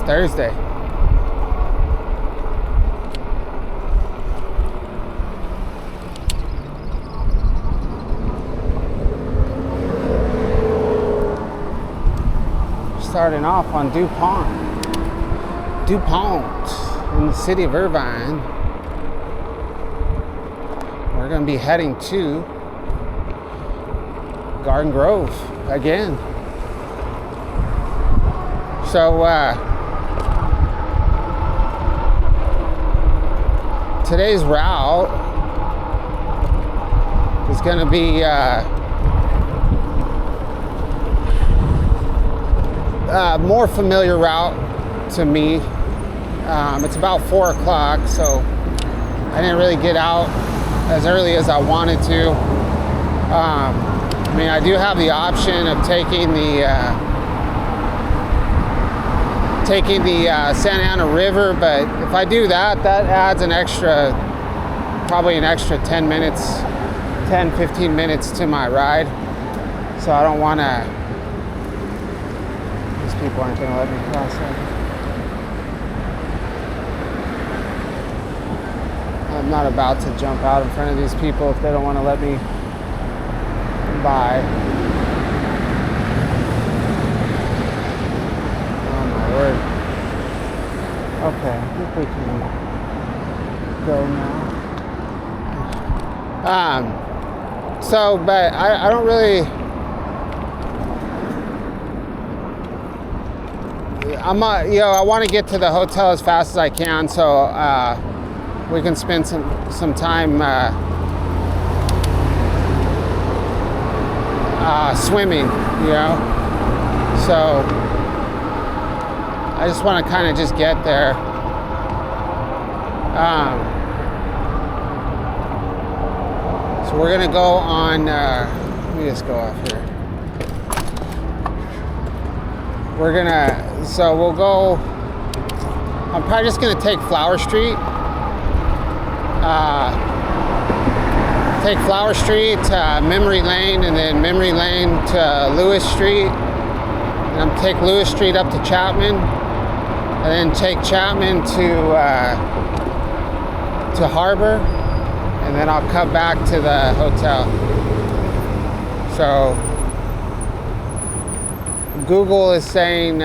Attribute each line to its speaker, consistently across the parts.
Speaker 1: Thursday. Starting off on DuPont in the city of Irvine. We're going to be heading to Garden Grove again. So today's route is going to be more familiar route to me. It's about 4 o'clock, so I didn't really get out as early as I wanted to. I mean, I do have the option of taking the Santa Ana River, but if I do that, that adds probably an extra 10 minutes, 15 minutes to my ride. So I don't want to. People aren't going to let me cross that. I'm not about to jump out in front of these people if they don't want to let me by. Oh my word. Okay, I think we can go now. But I don't really. I want to get to the hotel as fast as I can, so we can spend some time swimming, So I just want to kind of just get there. So we're gonna go on. Let me just go off here. We'll go, I'm probably just gonna take Flower Street. Take Flower Street to Memory Lane, and then Memory Lane to Lewis Street. And I'm take Lewis Street up to Chapman, and then take Chapman to Harbor, and then I'll come back to the hotel. So Google is saying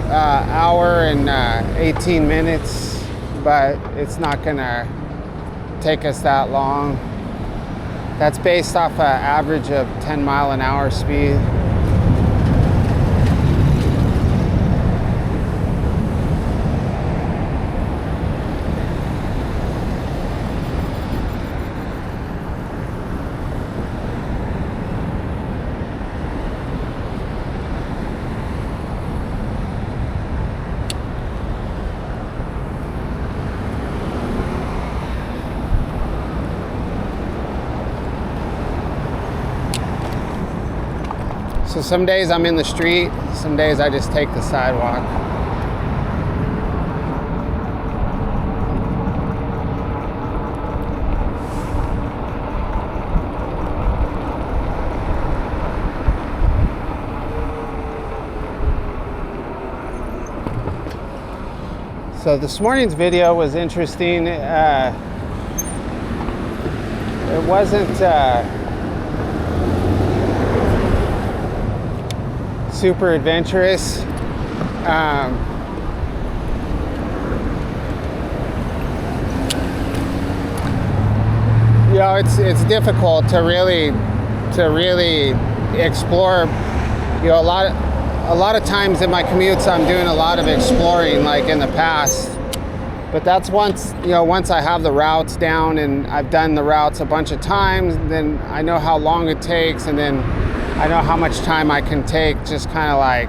Speaker 1: hour and 18 minutes, but it's not gonna take us that long. That's based off an average of 10 mile an hour speed. So some days I'm in the street, some days I just take the sidewalk. So this morning's video was interesting. It wasn't super adventurous. It's difficult to really explore. A lot of times in my commutes I'm doing a lot of exploring, like in the past. But that's once I have the routes down and I've done the routes a bunch of times, then I know how long it takes, and then I know how much time I can take just kind of like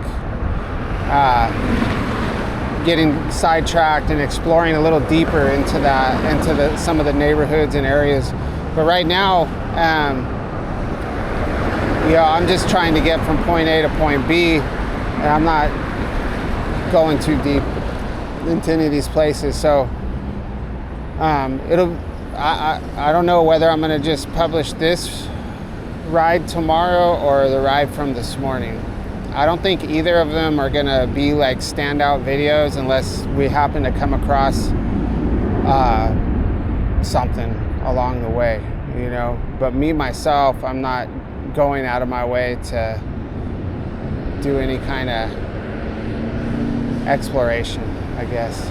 Speaker 1: getting sidetracked and exploring a little deeper into some of the neighborhoods and areas. But right now, I'm just trying to get from point A to point B, and I'm not going too deep into any of these places. So I don't know whether I'm going to just publish this ride tomorrow or the ride from this morning. I don't think either of them are gonna be like standout videos unless we happen to come across something along the way, you know. But me myself, I'm not going out of my way to do any kind of exploration, I guess.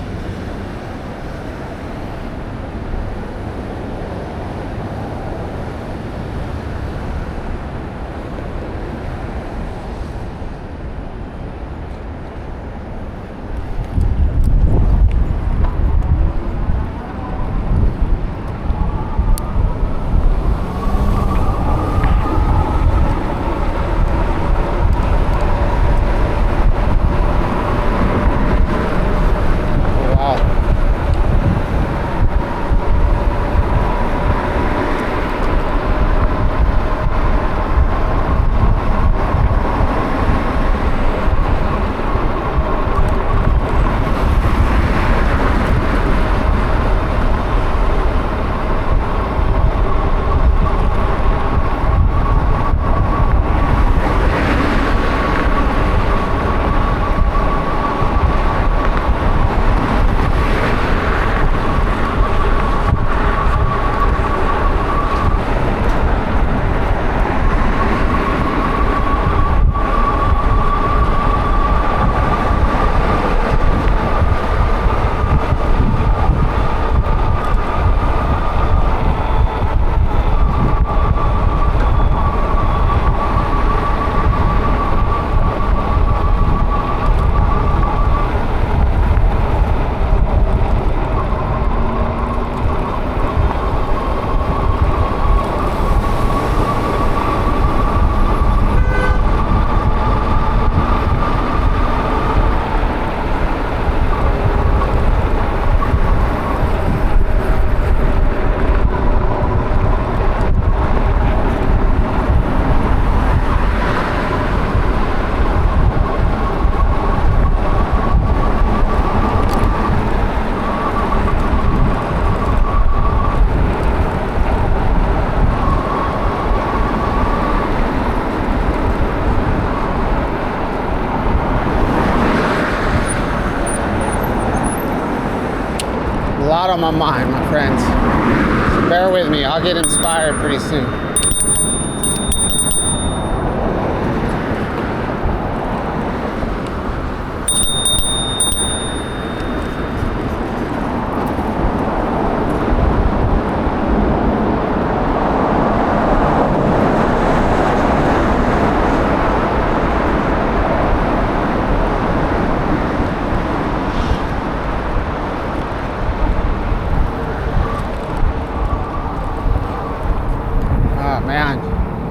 Speaker 1: A lot on my mind, my friends. So bear with me, I'll get inspired pretty soon.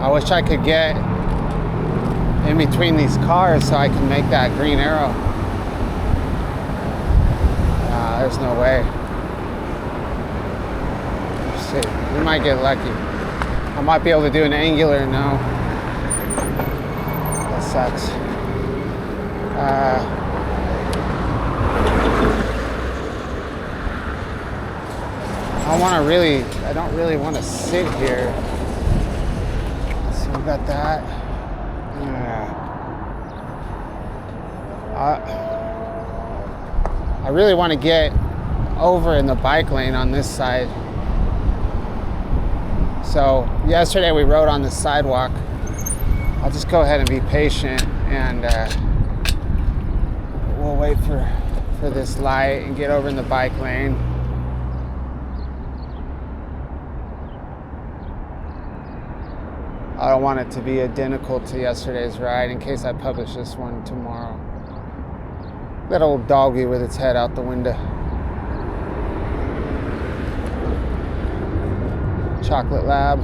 Speaker 1: I wish I could get in between these cars so I can make that green arrow. There's no way. Let's see, we might get lucky. I might be able to do an angular, no. That sucks. I don't really want to sit here. We got that. Yeah. I really want to get over in the bike lane on this side. So yesterday we rode on the sidewalk. I'll just go ahead and be patient, and we'll wait for this light and get over in the bike lane. I don't want it to be identical to yesterday's ride in case I publish this one tomorrow. That old doggy with its head out the window. Chocolate Lab.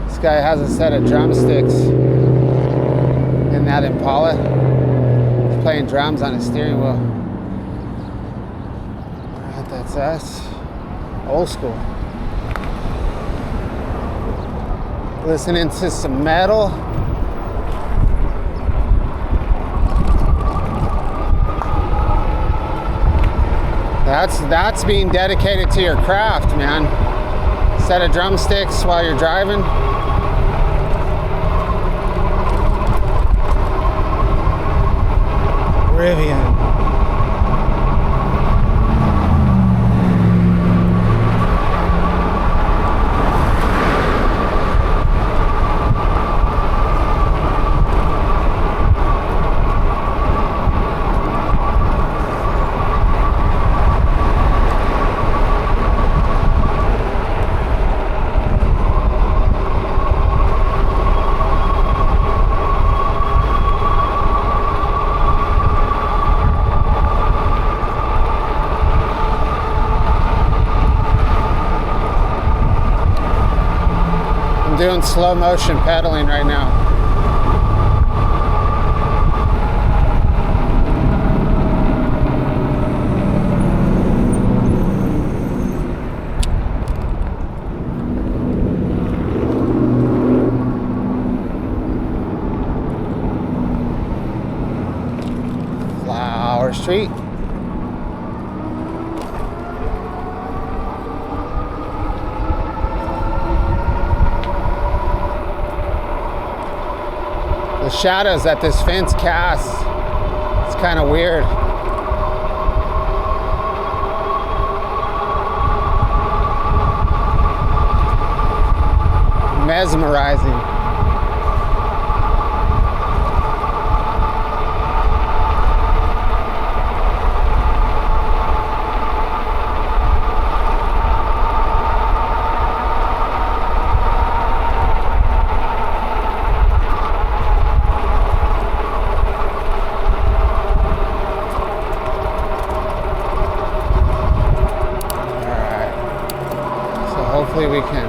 Speaker 1: This guy has a set of drumsticks in that Impala. He's playing drums on his steering wheel. Alright, that's us. Old school. listening to some metal. That's being dedicated to your craft, man. Set of drumsticks while you're driving. Rivian. Doing slow motion pedaling right now. Flower Street. The shadows that this fence casts, it's kind of weird. Mesmerizing. Hopefully we can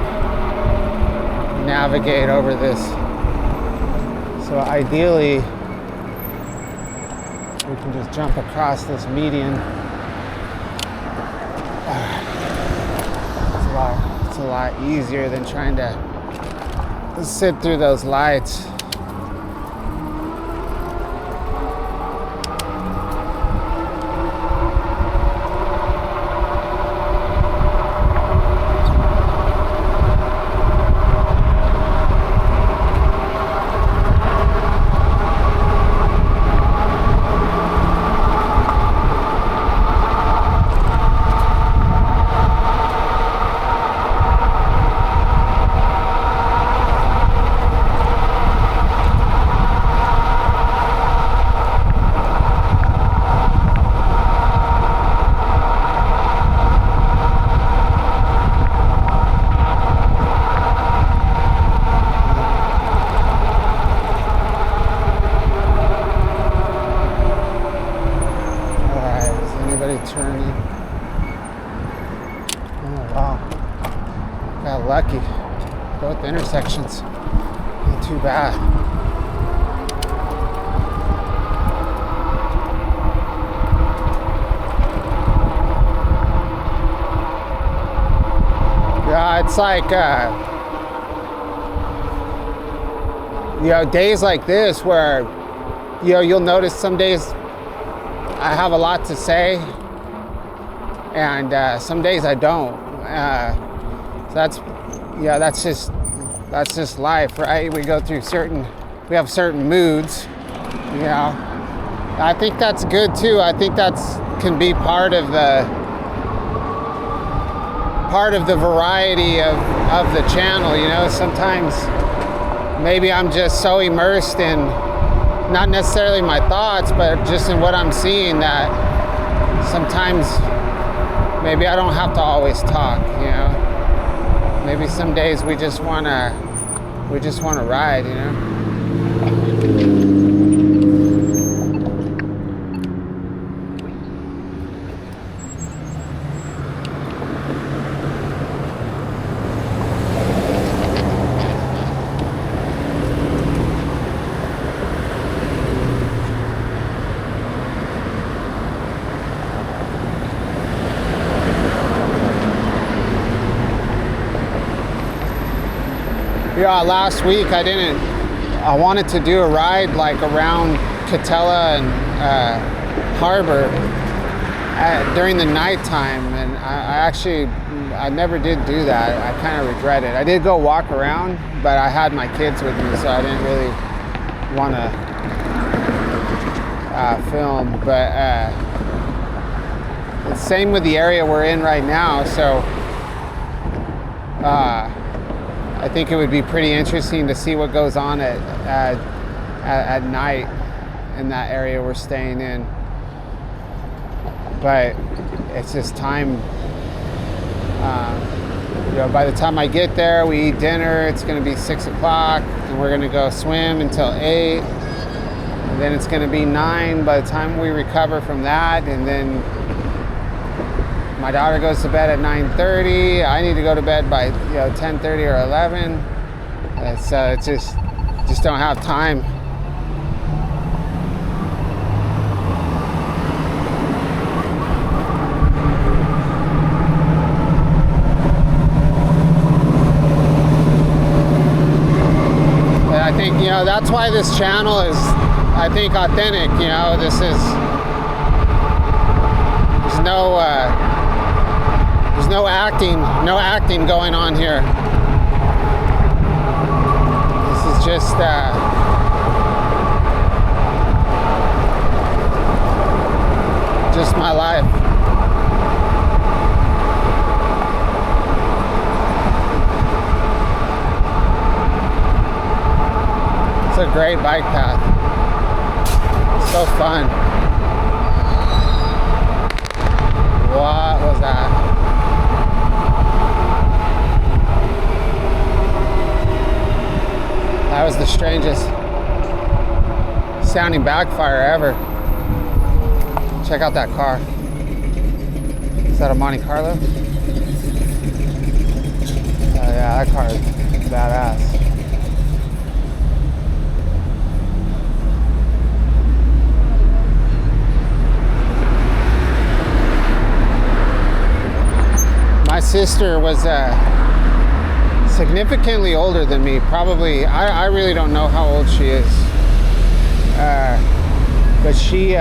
Speaker 1: navigate over this. So ideally, we can just jump across this median. It's a lot easier than trying to sit through those lights. Turning. Oh wow. Got lucky. Both intersections. Not too bad. Yeah, it's like days like this where you'll notice some days I have a lot to say, and some days I don't. So that's just life, right? We go through we have certain moods, I think that's good too. I think can be part of the variety of the channel. Sometimes maybe I'm just so immersed in not necessarily my thoughts, but just in what I'm seeing, that sometimes maybe I don't have to always talk, Maybe some days we just wanna ride, Yeah, last week I wanted to do a ride like around Catella and Harbor during the nighttime, and I never did do that. I kind of regret it. I did go walk around, but I had my kids with me, so I didn't really want to film. But it's same with the area we're in right now, so I think it would be pretty interesting to see what goes on at night in that area we're staying in. But it's just time. By the time I get there, we eat dinner. It's going to be 6 o'clock, and we're going to go swim until 8. And then it's going to be 9 by the time we recover from that. And then my daughter goes to bed at 9:30. I need to go to bed by 10:30 or 11. So it's just don't have time. And I think that's why this channel is, I think, authentic. There's no acting going on here. This is just my life. It's a great bike path. It's so fun. What was that? That was the strangest sounding backfire ever. Check out that car. Is that a Monte Carlo? Oh yeah, that car is badass. My sister was significantly older than me. Probably, I really don't know how old she is. But she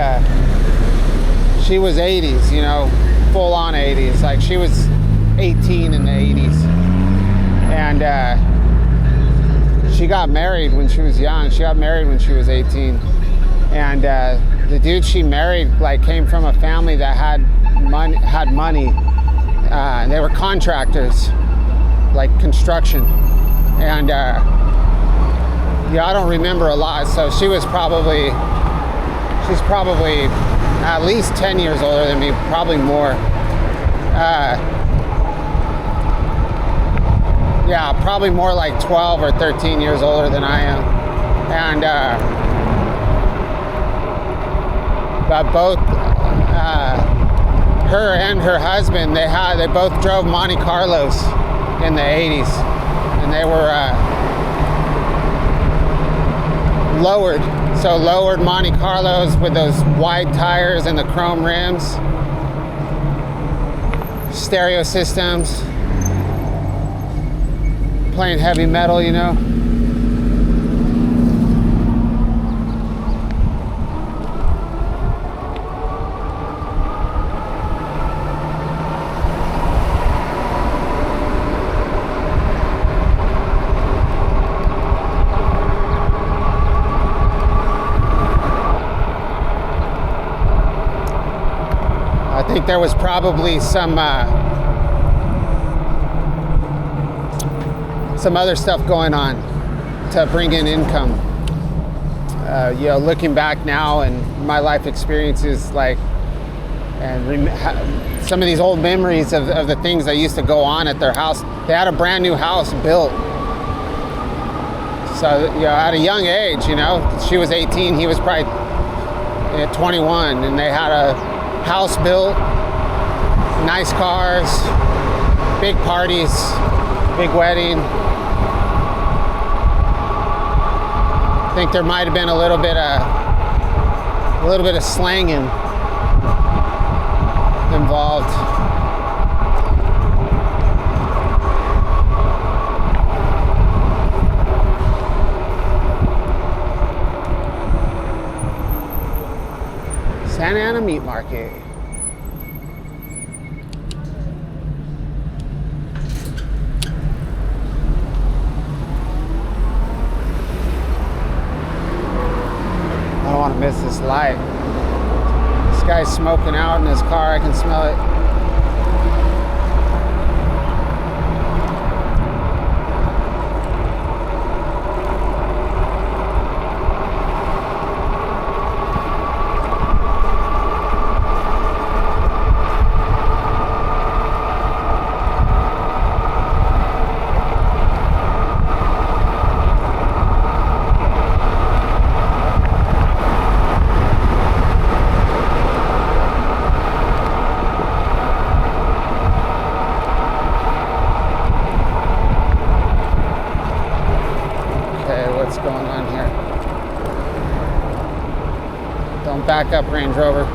Speaker 1: was 80s, full on 80s. Like she was 18 in the 80s. And she got married when she was young. She got married when she was 18. And the dude she married came from a family that had money. They were contractors, like construction, and I don't remember a lot. So she's probably at least 10 years older than me, probably more. Yeah, probably more like 12 or 13 years older than I am. And but both her and her husband, they both drove Monte Carlos in the 80s, and they were lowered Monte Carlos with those wide tires and the chrome rims, stereo systems, playing heavy metal, I think there was probably some other stuff going on to bring in income. Looking back now and my life experiences, and some of these old memories of the things that used to go on at their house. They had a brand new house built. So, at a young age, she was 18, he was probably 21, and they had a house built, nice cars, big parties, big wedding. I think there might have been a little bit of slanging involved. Santa Ana Meat Market. I don't want to miss this light. This guy's smoking out in his car. I can smell it. What's going on here? Don't back up, Range Rover.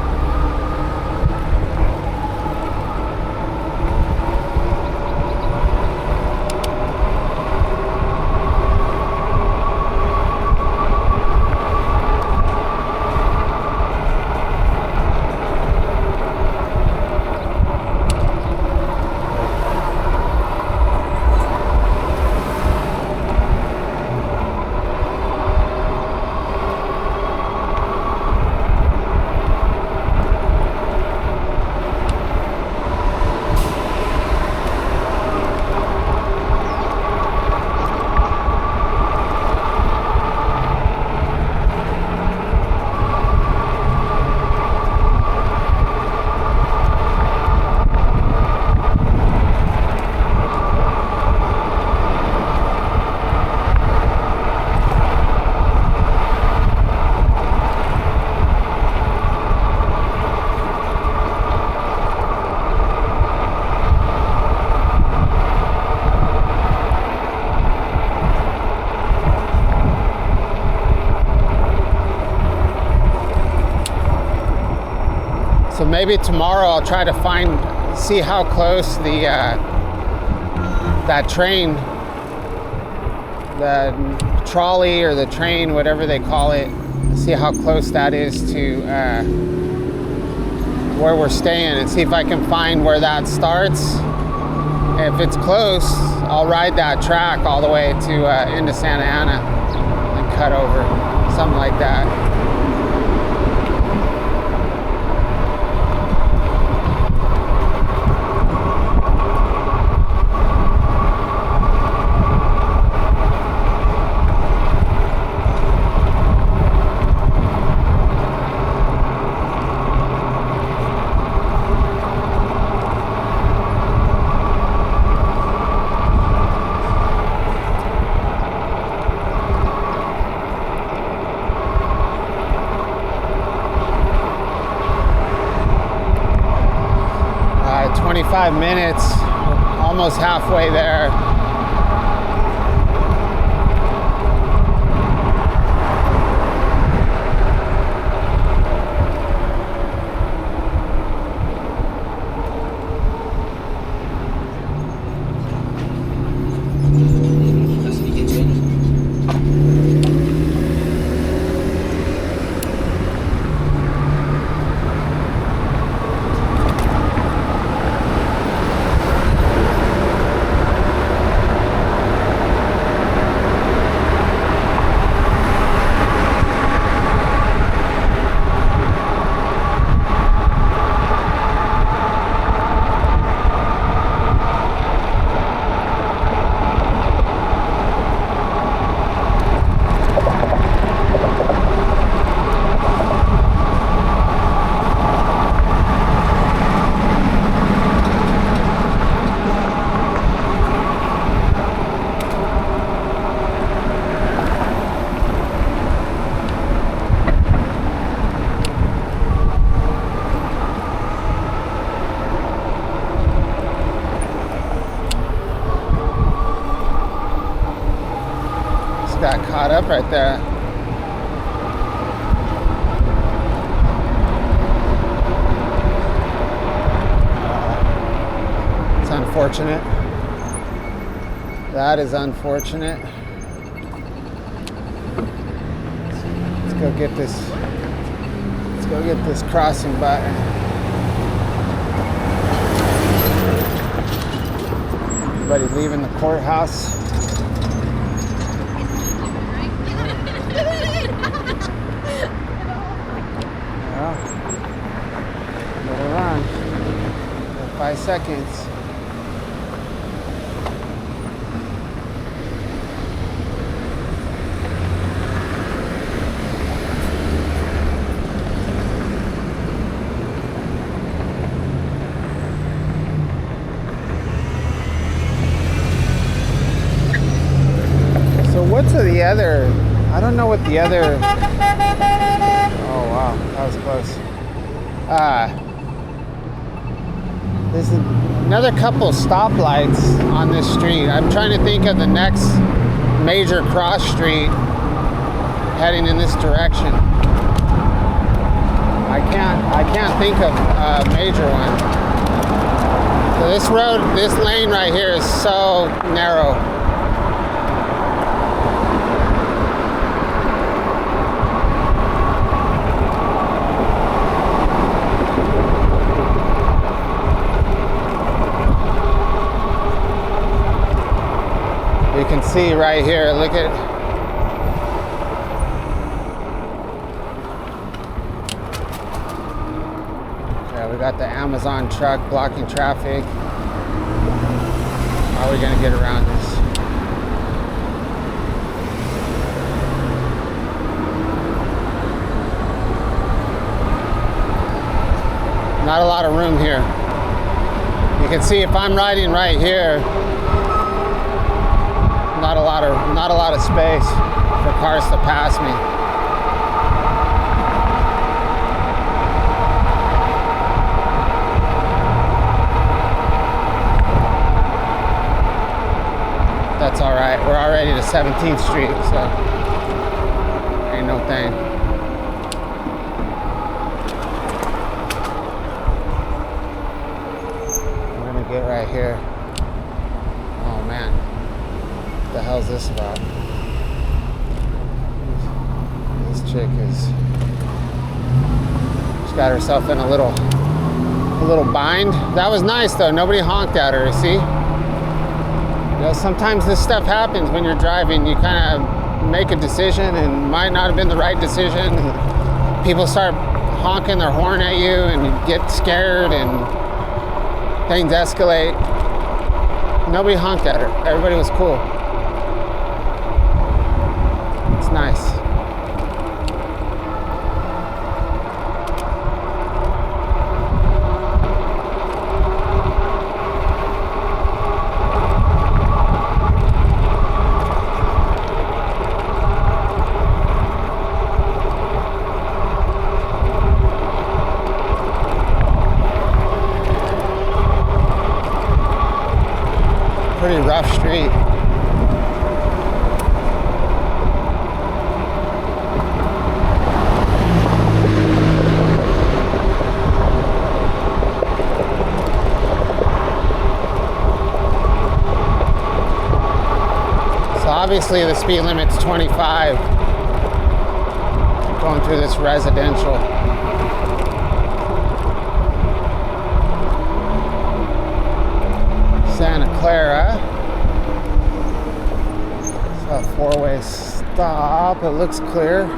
Speaker 1: So maybe tomorrow I'll try to see how close the that train, the trolley or the train, whatever they call it, see how close that is to where we're staying, and see if I can find where that starts. If it's close, I'll ride that track all the way to into Santa Ana and cut over, something like that. All right, 25 minutes, almost halfway there. Got caught up right there. It's unfortunate. That is unfortunate. Let's go Go get this crossing button. Everybody leaving the courthouse. Well, better run. 5 seconds. What's the other? I don't know what the other. Oh wow, that was close. There's another couple stoplights on this street. I'm trying to think of the next major cross street heading in this direction. I can't think of a major one. So this lane right here is so narrow. You can see right here, look at yeah, we got the Amazon truck blocking traffic. How are we gonna get around this? Not a lot of room here. You can see if I'm riding right here, not a lot of space for cars to pass me. That's all right. We're already to 17th Street, so ain't no thing. I'm gonna get right here. Oh man. What the hell's this about? This chick she's got herself in a little bind. That was nice though. Nobody honked at her. See? You know, sometimes this stuff happens when you're driving. You kind of make a decision and might not have been the right decision. People start honking their horn at you, and you get scared, and things escalate. Nobody honked at her. Everybody was cool. Nice. Pretty rough street. Obviously the speed limit's 25 going through this residential. Santa Clara. It's a four-way stop. It looks clear.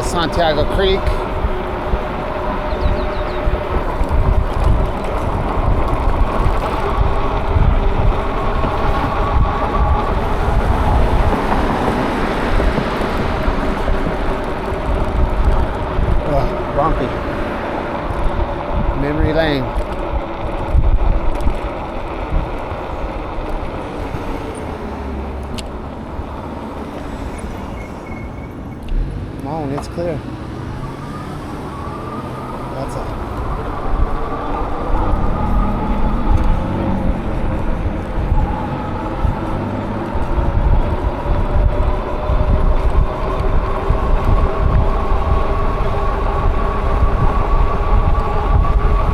Speaker 1: Santiago Creek. Oh, bumpy. Memory lane. zone. It's clear. That's it.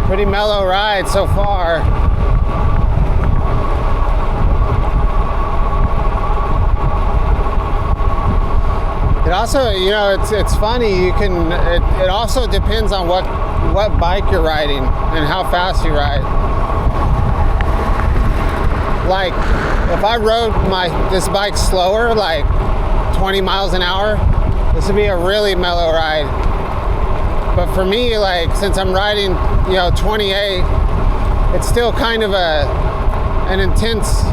Speaker 1: Pretty mellow ride so far. It also, you know, it's funny. You can. It also depends on what bike you're riding and how fast you ride. Like, if I rode this bike slower, like 20 miles an hour, this would be a really mellow ride. But for me, like, since I'm riding, you know, 28, it's still kind of an intense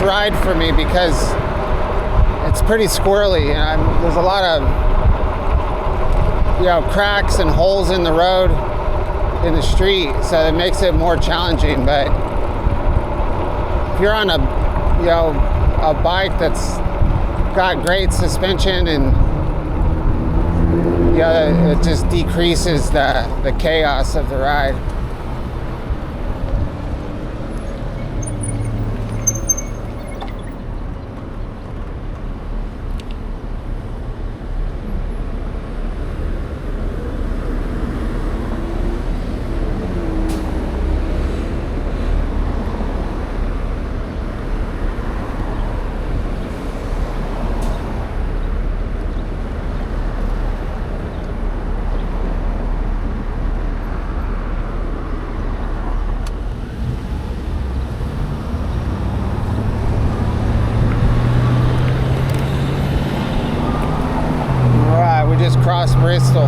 Speaker 1: ride for me because it's pretty squirrely, and there's a lot of, you know, cracks and holes in the road, in the street, so it makes it more challenging. But if you're on a bike that's got great suspension, and it just decreases the chaos of the ride. Just crossed Bristol.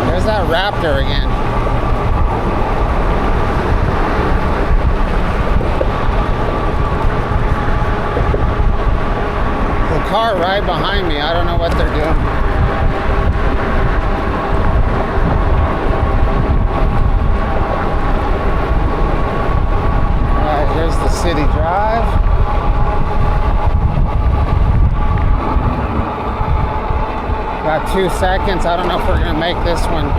Speaker 1: There's that Raptor again. The car right behind me, I don't know what they're doing. Here's the city drive. Got 2 seconds. I don't know if we're gonna make this one.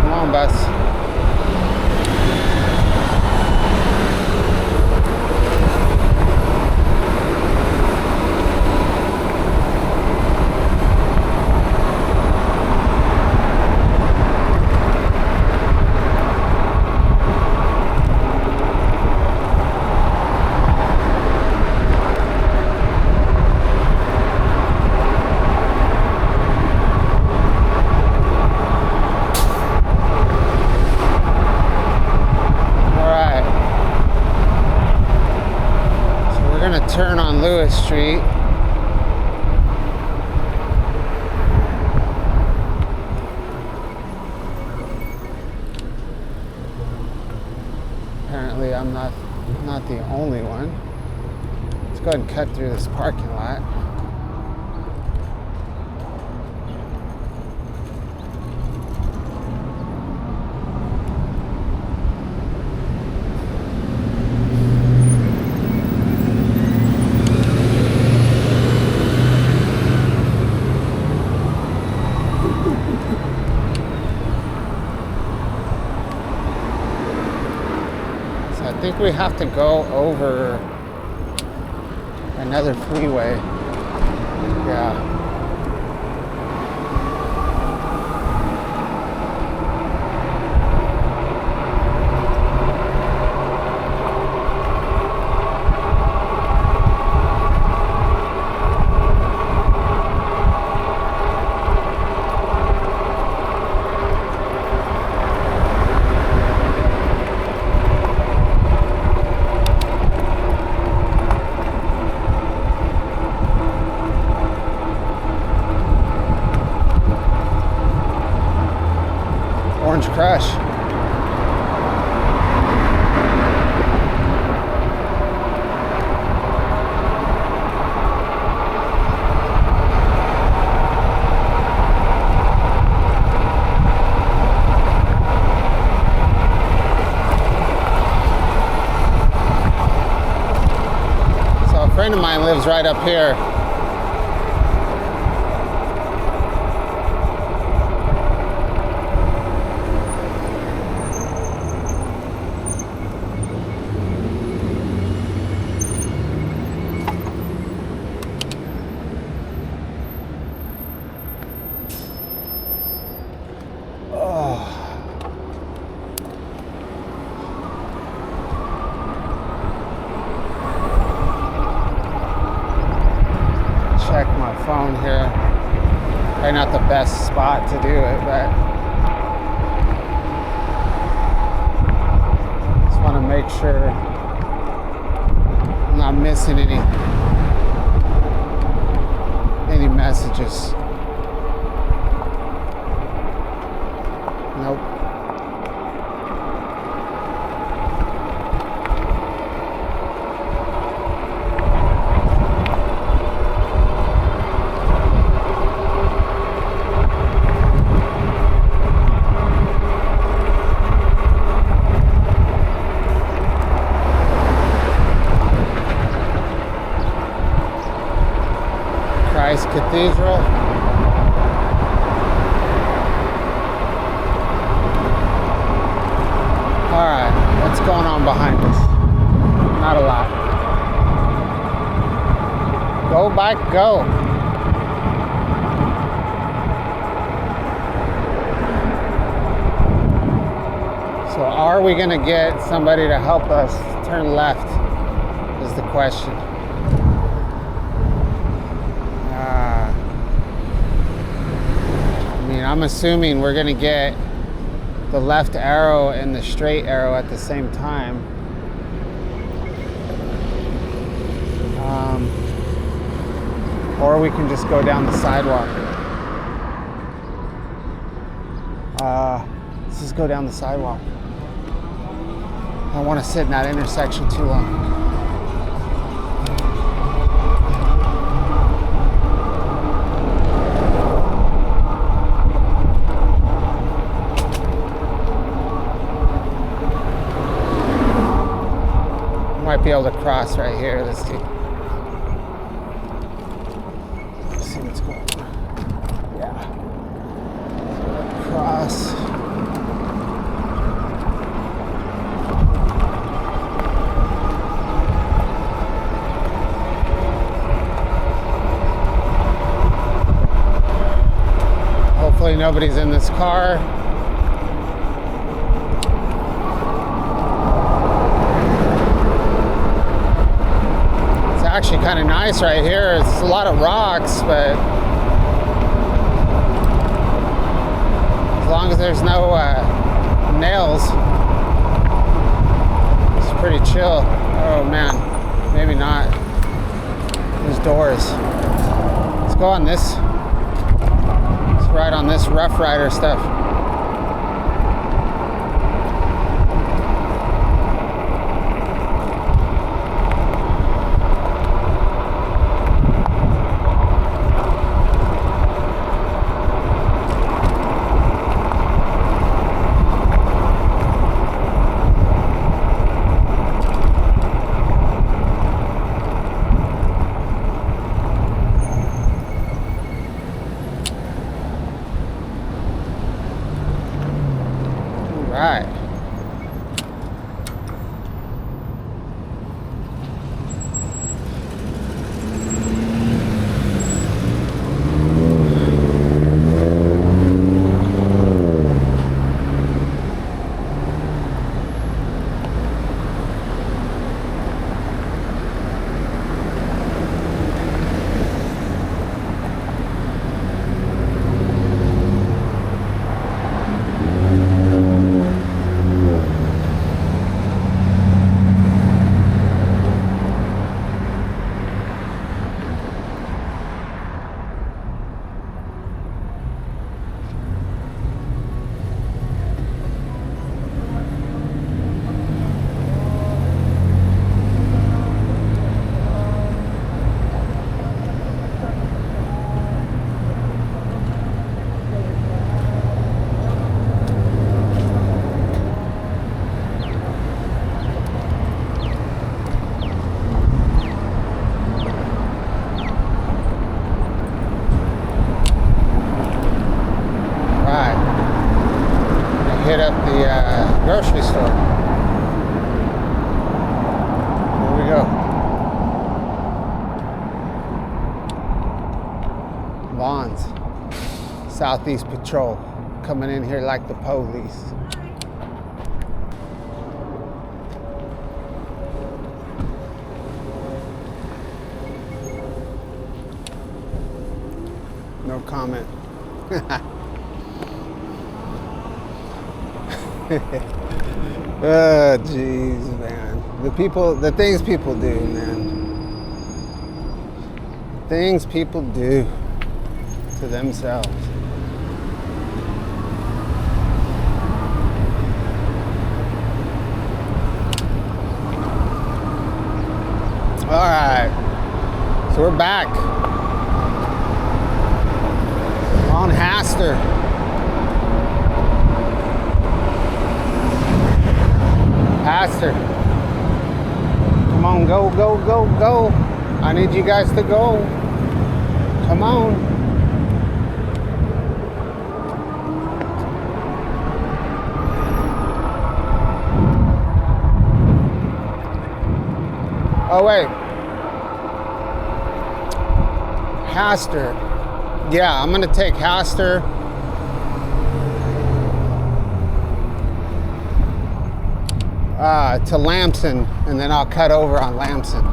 Speaker 1: Come on, bus. Turn on Lewis Street. Apparently I'm not the only one. Let's go ahead and cut through this parking lot. I think we have to go over another freeway. Yeah. Orange Crush. So a friend of mine lives right up here. Check my phone here. Probably not the best spot to do it, but just want to make sure I'm not missing any messages. Nope. Christ Cathedral. Alright, what's going on behind us? Not a lot. Go bike, go. So are we going to get somebody to help us turn left is the question. I'm assuming we're gonna get the left arrow and the straight arrow at the same time. Or we can just go down the sidewalk. Let's just go down the sidewalk. I don't want to sit in that intersection too long. Might be able to cross right here. Let's see. Let's see what's going on. Yeah. Cross. Hopefully nobody's in this car. Actually kind of nice right here. It's a lot of rocks, but as long as there's no nails, it's pretty chill. Oh man, maybe not. There's doors. Let's go on this. Let's ride on this Rough Rider stuff. Vons. Southeast Patrol. Coming in here like the police. No comment. Oh, jeez, man. The things people do, man. Things people do to themselves. All right, so we're back on Haster. Haster. Come on, go, go, go, go. I need you guys to go. Come on. Oh, wait. Haster. Yeah, I'm going to take Haster. To Lamson, and then I'll cut over on Lamson.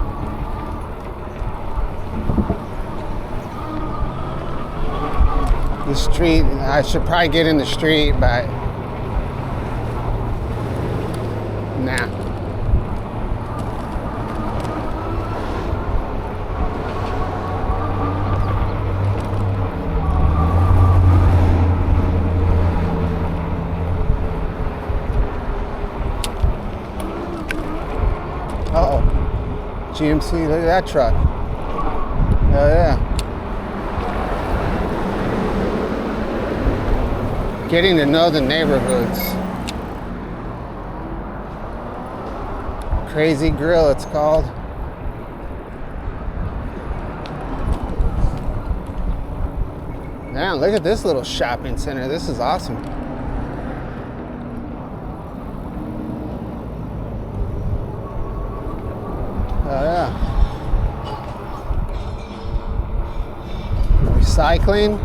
Speaker 1: The street, I should probably get in the street, but nah. Uh-oh. GMC, look at that truck. Oh yeah. Getting to know the neighborhoods. Crazy Grill, it's called. Man, look at this little shopping center. This is awesome. Oh yeah. Recycling.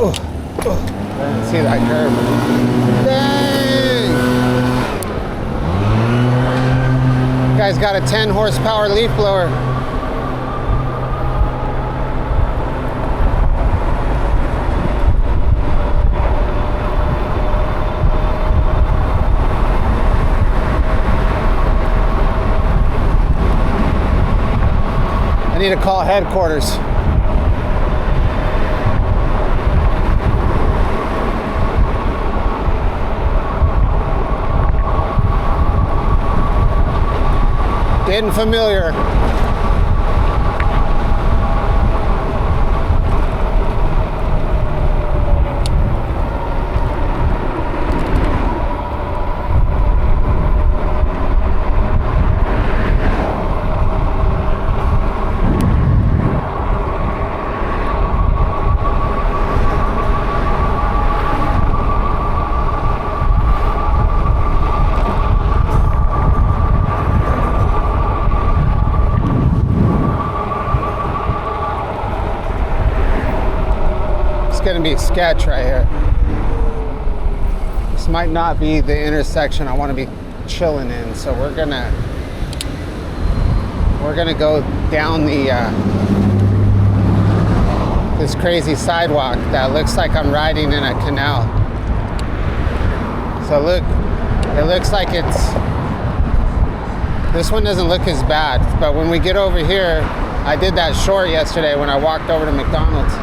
Speaker 1: Oh, oh. I didn't see that curve. Dang! Guy's got a 10 horsepower leaf blower. I need to call headquarters. Getting familiar. Gonna be a sketch right here. This might not be the intersection I want to be chilling in, so we're gonna go down the this crazy sidewalk that looks like I'm riding in a canal. So look, it looks like this one doesn't look as bad, but when we get over here, I did that short yesterday when I walked over to McDonald's.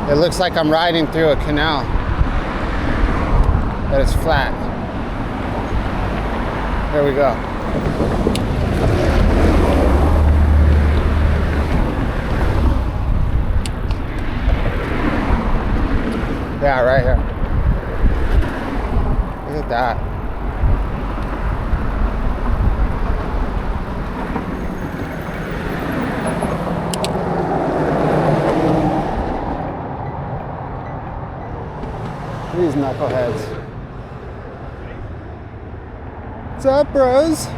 Speaker 1: It looks like I'm riding through a canal, but it's flat. Here we go. Yeah, right here. Look at that. These knuckleheads. What's up, bros?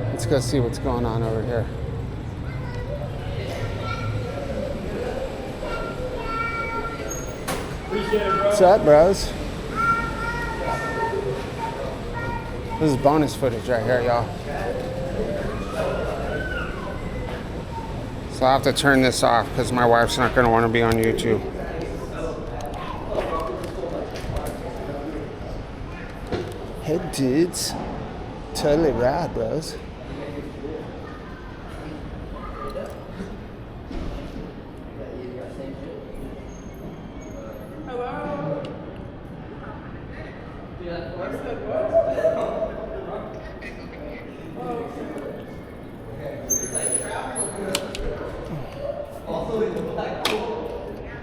Speaker 1: Let's go see what's going on over here. What's up, bros? This is bonus footage right here, y'all. So I'll have to turn this off because my wife's not going to want to be on YouTube. Hey, dudes. Totally rad, bros.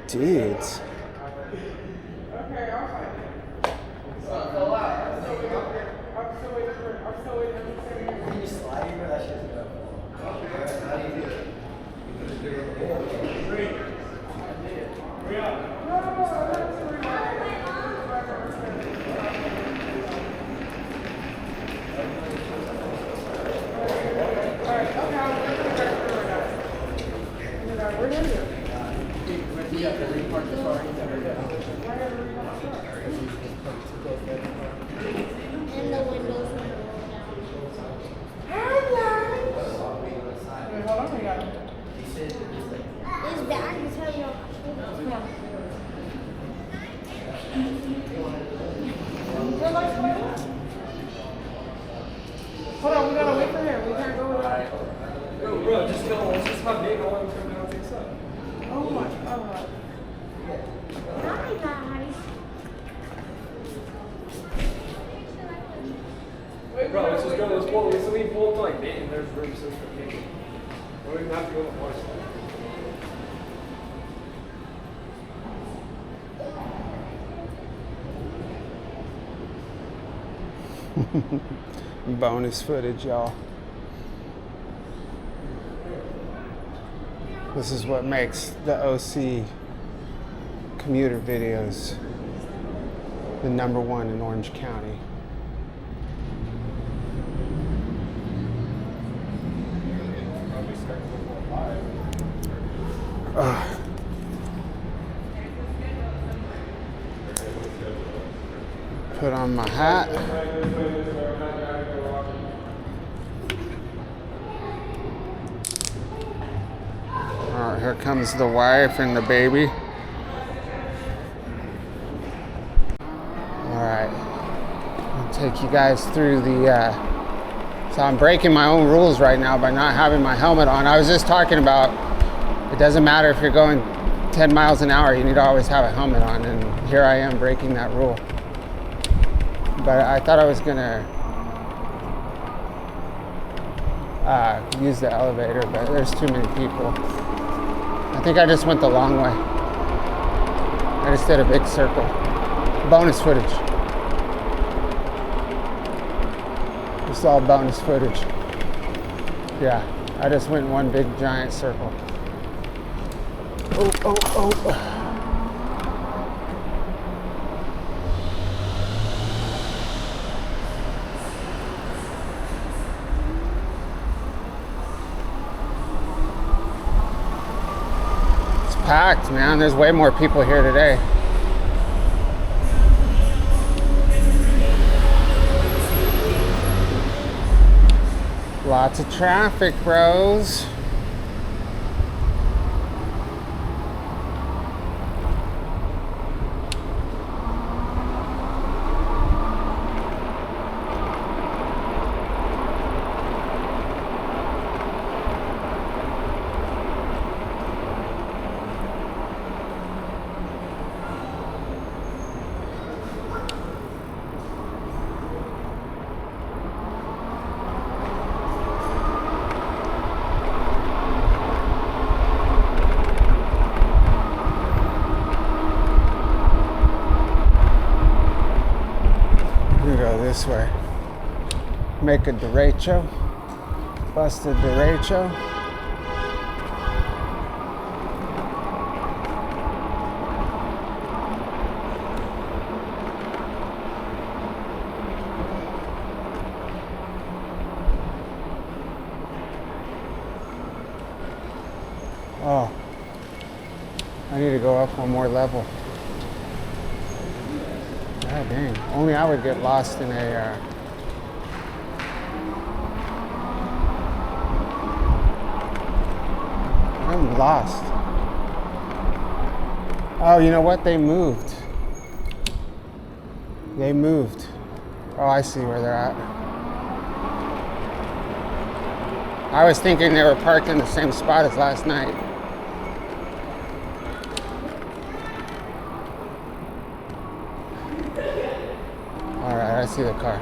Speaker 1: Dudes.
Speaker 2: Hold on, we gotta wait for him. We can't go without. Yo, bro, just go. Let's just have Nate go and come down and take stuff. Oh my god. Wait, bro, let's just go. Let's pull. Let's leave pull to like Nate and there's room for Nate. We don't even have to go to the horse.
Speaker 1: Bonus footage, y'all. This is what makes the OC commuter videos the #1 in Orange County. Put on my hat. Alright, here comes the wife and the baby. Alright, I'll take you guys through the, so I'm breaking my own rules right now by not having my helmet on. I was just talking about, it doesn't matter if you're going 10 miles an hour, you need to always have a helmet on, and here I am breaking that rule. But I thought I was gonna use the elevator, but there's too many people. I think I just went the long way. I just did a big circle. Bonus footage. It's all bonus footage. Yeah, I just went one big giant circle. Oh. Packed, man. There's way more people here today. Lots of traffic, bros. this way. Make a derecho. Bust a derecho. Oh, I need to go up one more level. God dang, only I would get lost in a I'm lost. Oh, you know what? They moved. They moved. Oh, I see where they're at. I was thinking they were parked in the same spot as last night. All right, I see the car.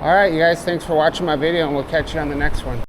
Speaker 1: All right, you guys, thanks for watching my video, and we'll catch you on the next one.